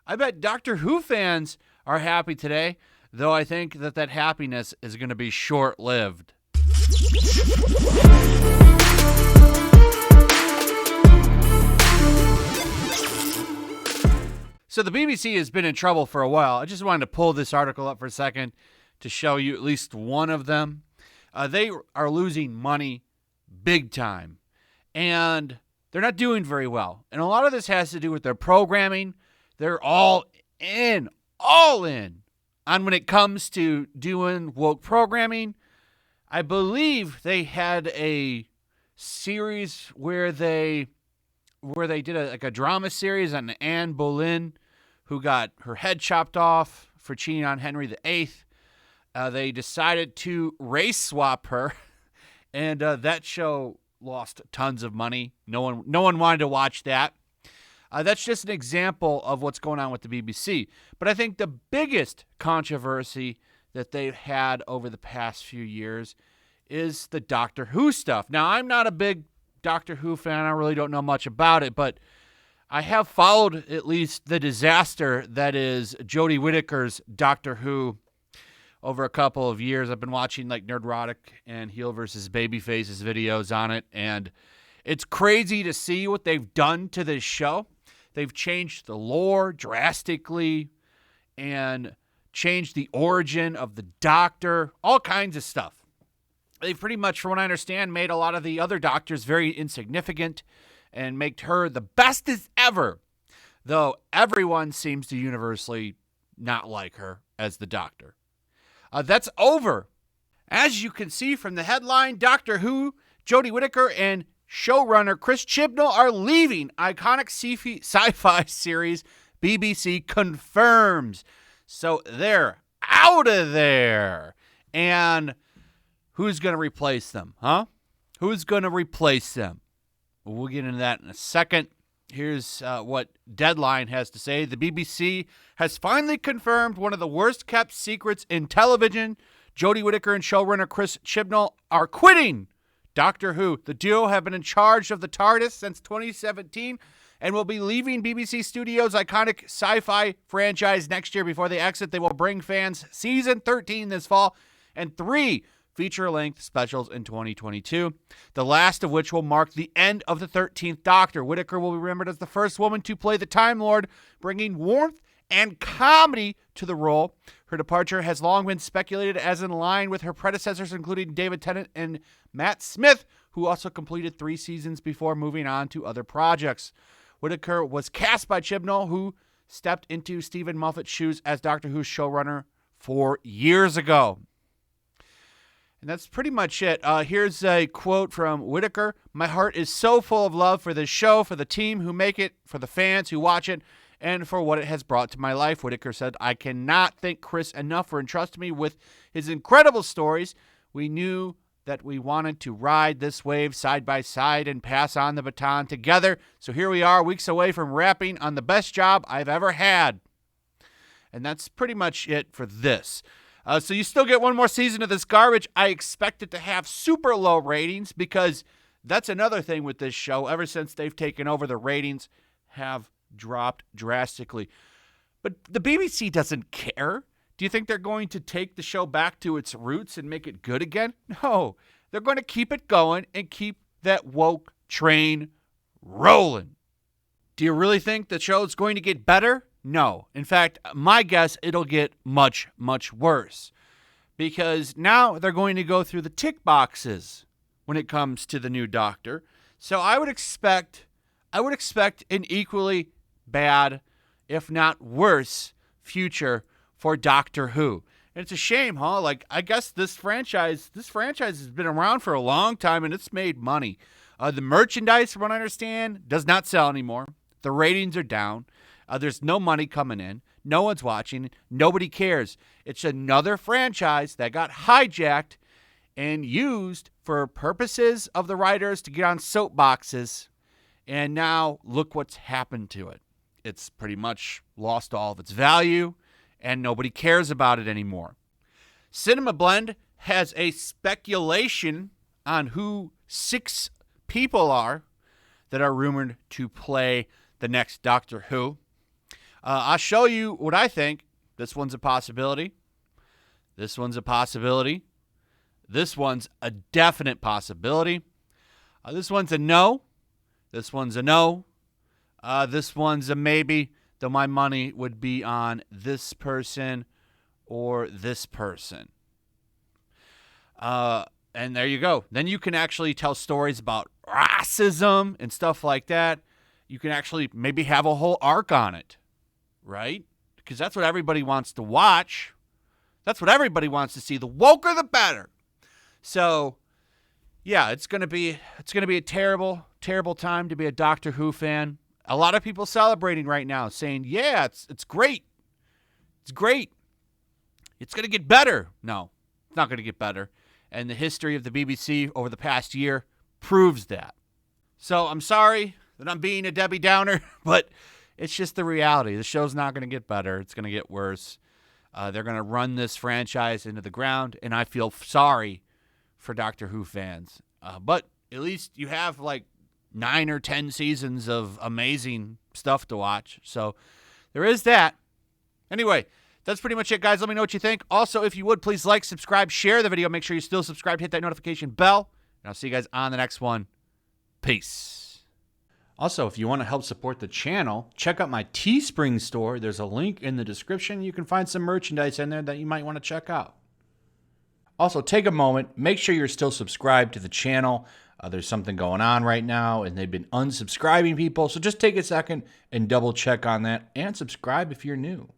I bet Doctor Who fans are happy today, though I think that happiness is going to be short-lived. So the BBC has been in trouble for a while. I just wanted to pull this article up for a second to show you at least one of them. They are losing money big time, and they're not doing very well. And a lot of this has to do with their programming. They're all in on when it comes to doing woke programming. I believe they had a series where they did a drama series on Anne Boleyn, who got her head chopped off for cheating on Henry VIII. They decided to race swap her, and that show lost tons of money. No one wanted to watch that. That's just an example of what's going on with the BBC. But I think the biggest controversy that they've had over the past few years is the Doctor Who stuff. Now, I'm not a big Doctor Who fan. I really don't know much about it, but I have followed at least the disaster that is Jodie Whittaker's Doctor Who over a couple of years. I've been watching like Nerdrotic and Heel vs. Babyface's videos on it, and it's crazy to see what they've done to this show. They've changed the lore drastically and changed the origin of the Doctor, all kinds of stuff. They've pretty much, from what I understand, made a lot of the other Doctors very insignificant and make her the best as ever, though everyone seems to universally not like her as the Doctor. That's over. As you can see from the headline, Doctor Who, Jodie Whittaker, and showrunner Chris Chibnall are leaving iconic sci-fi series BBC confirms. So they're out of there. And who's going to replace them, huh? Who's going to replace them? We'll get into that in a second. Here's what Deadline has to say. The BBC has finally confirmed one of the worst-kept secrets in television. Jodie Whittaker and showrunner Chris Chibnall are quitting Doctor Who. The duo have been in charge of the TARDIS since 2017 and will be leaving BBC Studios' iconic sci-fi franchise next year. Before they exit, they will bring fans season 13 this fall and 3 feature-length specials in 2022, the last of which will mark the end of the 13th Doctor. Whittaker will be remembered as the first woman to play the Time Lord, bringing warmth and comedy to the role. Her departure has long been speculated as in line with her predecessors, including David Tennant and Matt Smith, who also completed 3 seasons before moving on to other projects. Whittaker was cast by Chibnall, who stepped into Stephen Moffat's shoes as Doctor Who's showrunner 4 years ago. And that's pretty much it. Here's a quote from Whittaker. "My heart is so full of love for this show, for the team who make it, for the fans who watch it, and for what it has brought to my life." Whittaker said, "I cannot thank Chris enough for entrusting me with his incredible stories. We knew that we wanted to ride this wave side by side and pass on the baton together. So here we are, weeks away from wrapping on the best job I've ever had." And that's pretty much it for this. So you still get one more season of this garbage. I expect it to have super low ratings because that's another thing with this show. Ever since they've taken over, the ratings have dropped drastically. But the BBC doesn't care. Do you think they're going to take the show back to its roots and make it good again? No. They're going to keep it going and keep that woke train rolling. Do you really think the show's going to get better? No. In fact, my guess, it'll get much, much worse. Because now they're going to go through the tick boxes when it comes to the new Doctor. So I would expect an equally bad, if not worse, future for Doctor Who. And it's a shame, huh? Like, I guess this franchise has been around for a long time and it's made money. The merchandise, from what I understand, does not sell anymore. The ratings are down. There's no money coming in. No one's watching. Nobody cares. It's another franchise that got hijacked and used for purposes of the writers to get on soapboxes. And now look what's happened to it. It's pretty much lost all of its value and nobody cares about it anymore. Cinema Blend has a speculation on who 6 people are that are rumored to play the next Doctor Who. I'll show you what I think. This one's a possibility. This one's a possibility. This one's a definite possibility. This one's a no. This one's a no. This one's a maybe, though my money would be on this person or this person. And there you go. Then you can actually tell stories about racism and stuff like that. You can actually maybe have a whole arc on it, right? Because that's what everybody wants to watch. That's what everybody wants to see. The woker, the better. So, yeah, it's gonna be a terrible, terrible time to be a Doctor Who fan. A lot of people celebrating right now, saying, "Yeah, it's great. It's great. It's gonna get better." No, it's not gonna get better. And the history of the BBC over the past year proves that. So I'm sorry that I'm being a Debbie Downer, but it's just the reality. The show's not going to get better. It's going to get worse. They're going to run this franchise into the ground, and I feel sorry for Doctor Who fans. But at least you have like 9 or 10 seasons of amazing stuff to watch. So there is that. Anyway, that's pretty much it, guys. Let me know what you think. Also, if you would, please like, subscribe, share the video. Make sure you're still subscribed. Hit that notification bell. And I'll see you guys on the next one. Peace. Also, if you want to help support the channel, check out my Teespring store. There's a link in the description. You can find some merchandise in there that you might want to check out. Also, take a moment. Make sure you're still subscribed to the channel. There's something going on right now, and they've been unsubscribing people. So just take a second and double check on that and subscribe if you're new.